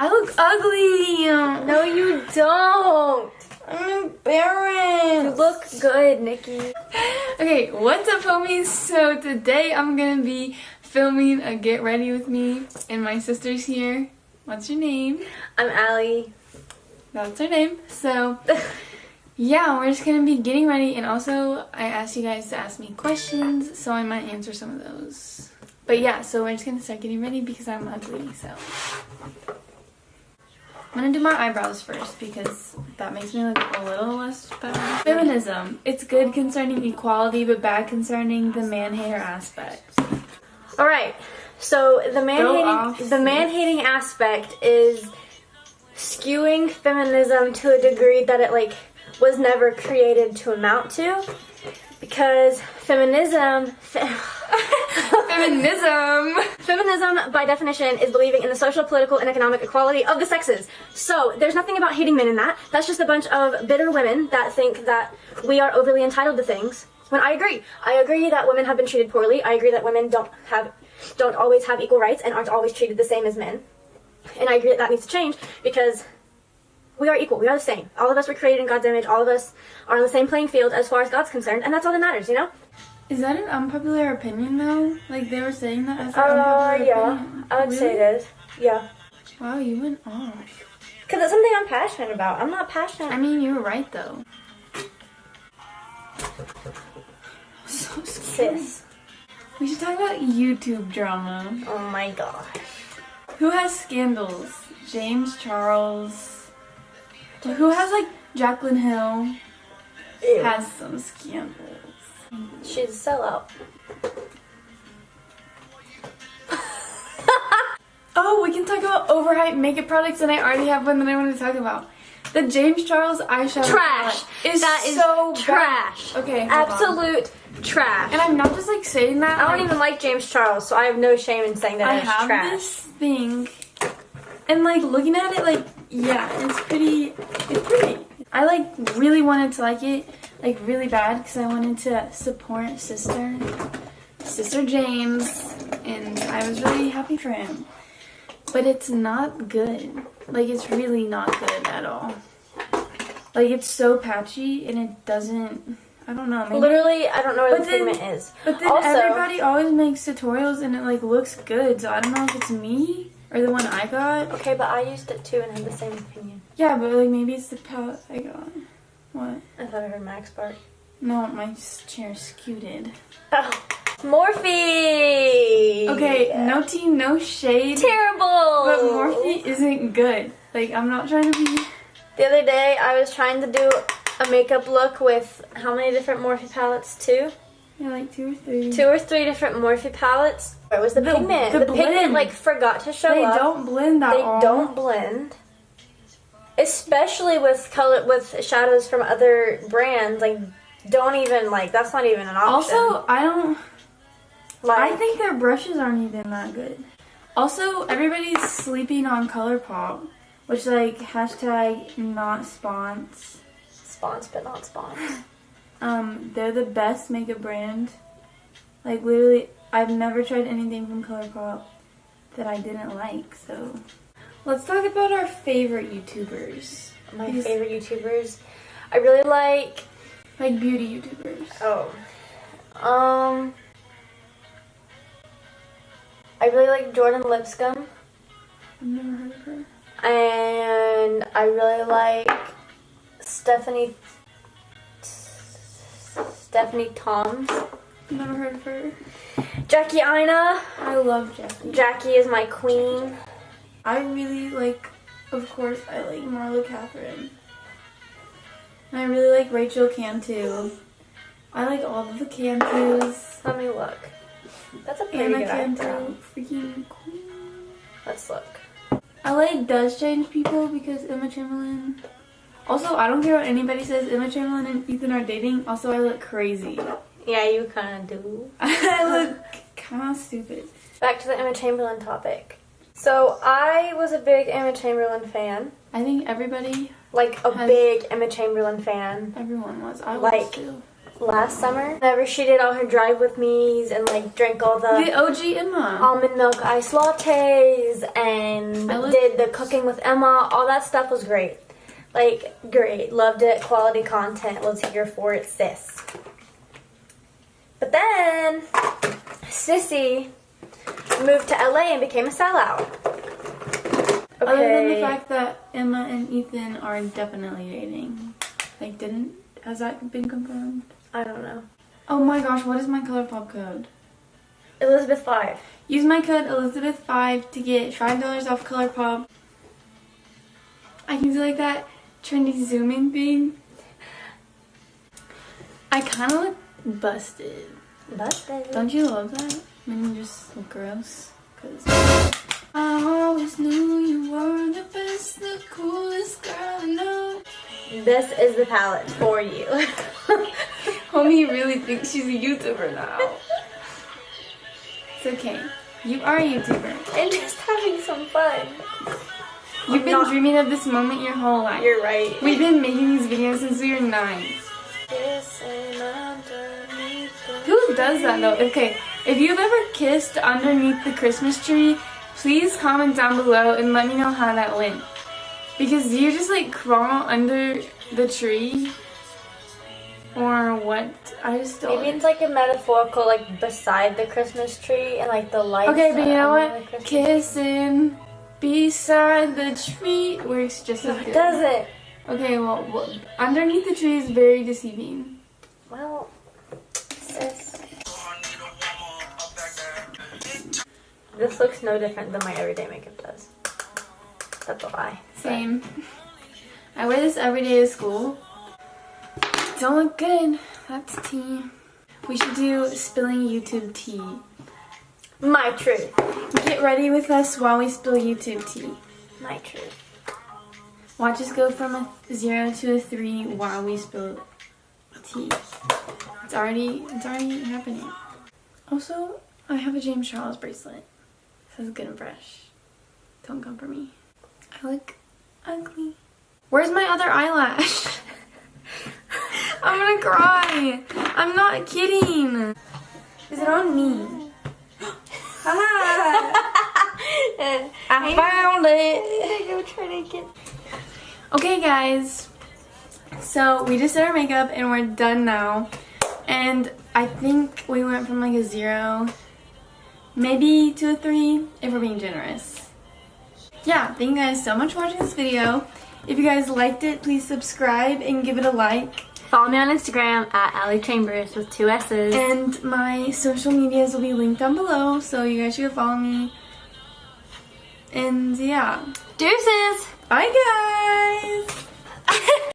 I look ugly. No, you don't. I'm embarrassed. You look good, Nikki. Okay, what's up, homies? So today I'm gonna be filming a get ready with me, and my sister's here. What's your name? I'm Allie. That's her name. So yeah, we're just gonna be getting ready, and also I asked you guys to ask me questions, so I might answer some of those. But yeah, so we're just gonna start getting ready because I'm ugly, so. I'm gonna do my eyebrows first because that makes me look a little less bad. Feminism. It's good concerning equality, but bad concerning the man-hater aspect. Alright, so the man-hating aspect is skewing feminism to a degree that it was never created to amount to, because feminism by definition is believing in the social, political, and economic equality of the sexes. So there's nothing about hating men in that. That's just a bunch of bitter women that think that we are overly entitled to things. When I agree that women have been treated poorly. I agree that women don't always have equal rights and aren't always treated the same as men. And I agree that needs to change because we are equal. We are the same. All of us were created in God's image. All of us are on the same playing field as far as God's concerned, and that's all that matters, you know? Is that an unpopular opinion, though? Like, they were saying that as an unpopular opinion? I would say it is. Yeah. Wow, you went off. Because it's something I'm passionate about. I'm not passionate. I mean, you were right, though. So scary. Sis. We should talk about YouTube drama. Oh my gosh. Who has scandals? James Charles. Who has, Jaclyn Hill Ew. has some scandals. She's a sellout. Oh, we can talk about overhyped makeup products, and I already have one that I want to talk about. The James Charles eyeshadow Trash. Is That is so trash. Bad. Okay, hold on. Absolute trash. And I'm not just saying that. I don't even like James Charles, so I have no shame in saying that I it's have trash. this thing, and looking at it, yeah, it's pretty. It's pretty. I really wanted to like it, really bad, because I wanted to support Sister James, and I was really happy for him. But it's not good. It's really not good at all. It's so patchy, and it doesn't. I don't know. Maybe, literally, I don't know where the pigment is. But then also, everybody always makes tutorials, and it looks good. So I don't know if it's me or the one I got. Okay, but I used it too and had the same opinion. Yeah, but maybe it's the palette I got. What? I thought I heard Max bark. No, my chair scooted. Oh. Morphe! Okay, no tea, no shade. Terrible! But Morphe isn't good. I'm not trying to be... The other day, I was trying to do a makeup look with how many different Morphe palettes? Two? Yeah, 2 or 3. 2 or 3 different Morphe palettes. Where was the pigment? The pigment, forgot to show up. They don't blend that all. They don't blend. Especially with shadows from other brands. Don't even, that's not even an option. Also, I think their brushes aren't even that good. Also, everybody's sleeping on ColourPop, which, hashtag not spons. Spons, but not spons. They're the best makeup brand. Literally, I've never tried anything from ColourPop that I didn't like, so. Let's talk about our favorite YouTubers. My favorite YouTubers? I really like... beauty YouTubers. Oh. I really like Jordan Lipscomb. I've never heard of her. And I really like Stephanie Toms. Never heard of her. Jackie Ina. I love Jackie. Jackie is my queen. I really of course, I like Marla Catherine. And I really like Rachel Cantu. I like all of the Cantus. Let me look. That's a pretty good eyebrow. Freaking queen. Let's look. LA does change people because Emma Chamberlain. Also, I don't care what anybody says. Emma Chamberlain and Ethan are dating. Also, I look crazy. Yeah, you kind of do. I look kind of stupid. Back to the Emma Chamberlain topic. So, I was a big Emma Chamberlain fan. I think everybody... big Emma Chamberlain fan. Everyone was. I was too. last summer. Whenever she did all her drive with me's and like drank all The OG Emma. almond milk iced lattes and did the cooking with Emma. All that stuff was great. Like, great. Loved it. Quality content. Was here for it, sis. But then, Sissy moved to LA and became a sellout. Okay. Other than the fact that Emma and Ethan are definitely dating. Like, has that been confirmed? I don't know. Oh my gosh, what is my ColourPop code? Elizabeth 5. Use my code Elizabeth5 to get $5 off ColourPop. I can do like that trendy zooming thing. I kind of look busted. Busted. Don't you love that? When you just look gross? Cause I always knew you were the best, the coolest girl I know. This is the palette for you. Homie really thinks she's a YouTuber now. It's okay. You are a YouTuber. And just having some fun. You've been dreaming of this moment your whole life. You're right. We've been making these videos since we were 9. Who does that though? Okay, if you've ever kissed underneath the Christmas tree, please comment down below and let me know how that went. Because you just like crawl under the tree or what? I just don't. Maybe it's like a metaphorical, like beside the Christmas tree and like the lights. Okay, but you know under what? Kissing beside the tree works just as good. Does it? Okay, well, underneath the tree is very deceiving. Well, sis. This looks no different than my everyday makeup does. That's a lie. Same. I wear this every day to school. Don't look good. That's tea. We should do spilling YouTube tea. My truth. Get ready with us while we spill YouTube tea. My truth. Watch us go from a 0 to a 3 while we spill tea. It's already happening. Also, I have a James Charles bracelet. It says good and fresh. Don't come for me. I look ugly. Where's my other eyelash? I'm gonna cry. I'm not kidding. Is it on me? I found it. Go try to get. Okay guys, so we just did our makeup and we're done now. And I think we went from like a 0, maybe to a 3 if we're being generous. Yeah, thank you guys so much for watching this video. If you guys liked it, please subscribe and give it a like. Follow me on Instagram at Allie Chambers with 2 S's. And my social medias will be linked down below, so you guys should follow me. And yeah. Deuces! Bye guys!